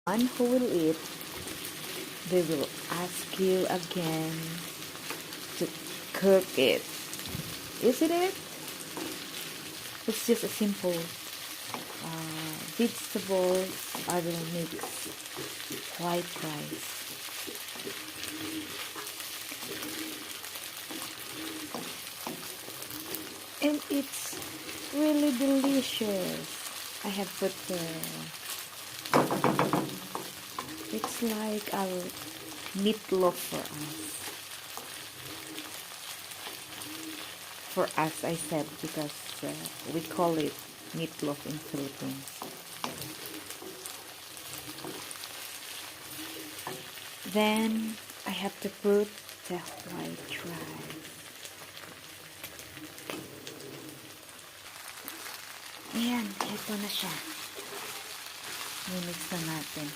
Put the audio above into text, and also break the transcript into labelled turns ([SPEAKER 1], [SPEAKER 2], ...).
[SPEAKER 1] one who will eat, they will ask you again to cook it. Isn't it? It's just a simple vegetables. I will mix white rice. And it's really delicious. I have put it's like our meatloaf for us. For us, I said, because we call it meatloaf in Philippines. Then I have to put the white rice. Ayan, ito na siya. Mimix na natin.